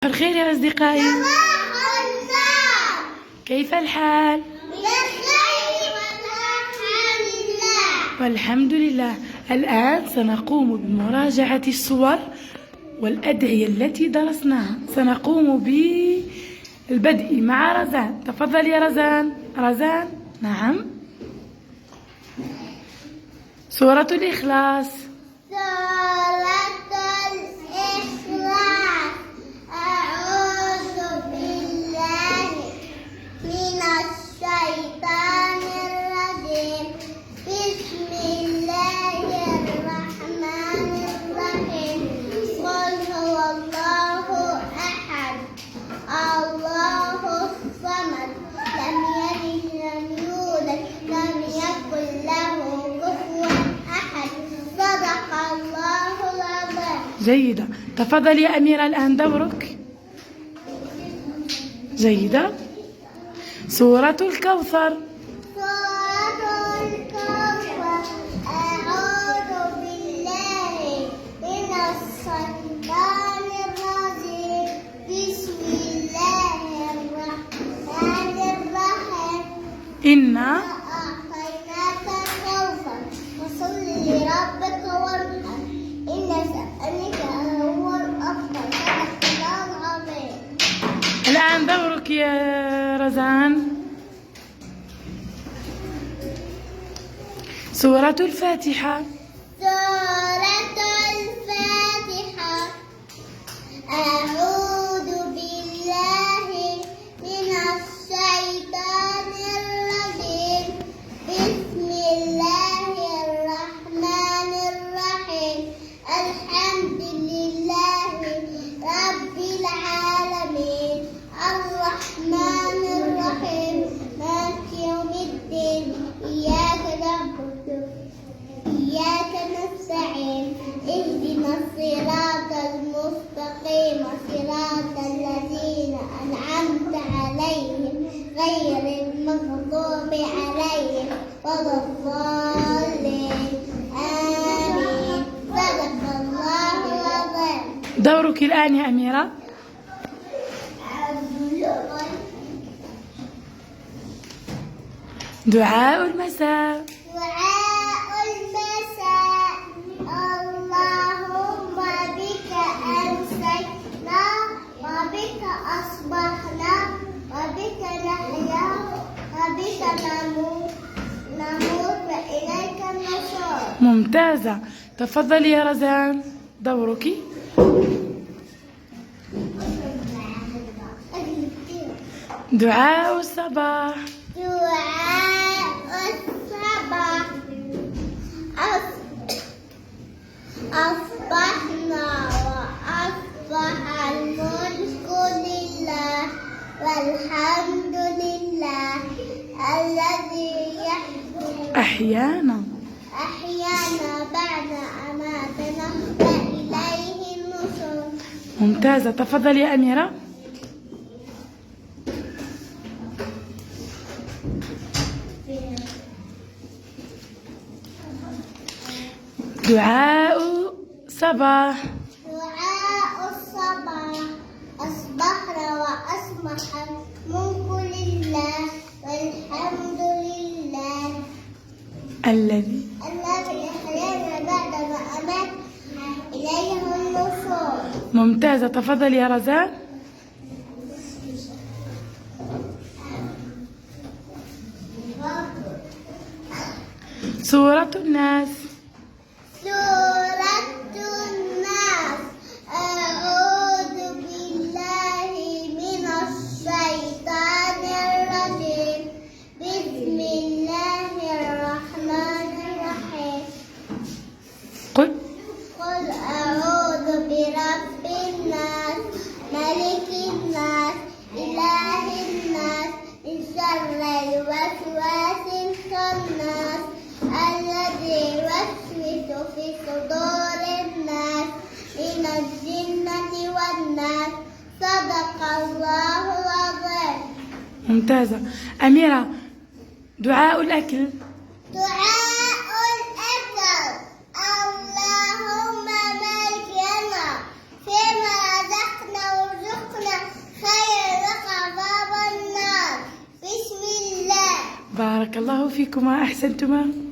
الخير يا أصدقائي، كيف الحال؟ والحمد لله. الآن سنقوم بمراجعة الصور والأدعية التي درسناها. سنقوم بالبدء مع رزان. تفضل يا رزان. رزان، نعم. سورة الإخلاص. أعوذ بالله من الشيطان الرجيم. بسم الله الرحمن الرحيم. قل هو الله أحد الله الصمد لم يلد ولم يولد لم يكن له كفوا أحد. صدق الله العظيم. جيدة. تفضل يا أميرة، الآن دورك. جيدة. سورة الكوثر. سورة الكوثر. أعوذ بالله من الشيطان الرجيم. بسم الله الرحمن الرحيم. إنا أعطيناك الكوثر فصل لربك وانحر إن شأنك هو الأبتر. صدق الله العظيم. الآن دورك يا رزان. سورة الفاتحة. سورة الفاتحة. أعوذ بالله من الشيطان الرجيم. بسم الله الرحمن الرحيم. الحمد لله رب العالمين الرحمن الرحيم مالك يوم الدين. إياك نعبد إياك نستعين. اهدنا الصراط المستقيم صراط الذين أنعمت عليهم غير المغضوب عليهم ولا الضالين. آمين. صدق الله العظيم. دورك الآن يا أميرة. دعاء المساء. دعاء المساء. اللهم بك أمسينا وبك أصبحنا وبك نحيا وبك نموت وإليك النشور. ممتازة. تفضلي يا رزان، دورك. دعاء الصباح. دعاء الصباح. أصبحنا وأصبح الملك لله والحمد لله الذي أحيانا أحيانا بعد أماتنا وإليه النشور. ممتازة. تفضلي يا أميرة. دعاء صباح. دعاء الصباح. أصبحنا وأصبح الملك لله والحمد لله الذي أحيانا بعد ما أمات إليه النشور. ممتازة. تفضلي يا رزان. سورة الناس. سورة الناس. أعوذ بالله من الشيطان الرجيم. بسم الله الرحمن الرحيم. قل قل أعوذ برب الناس ملك الناس إله الناس من شر الوسواس الخناس الذي يوسوس في صدور الناس من الجنة والناس. صدق الله العظيم. ممتازة. أميرة، دعاء الأكل. دعاء الأكل. اللهم بارك لنا فيما رزقنا وارزقنا بارك الله فيكما، أحسنتما.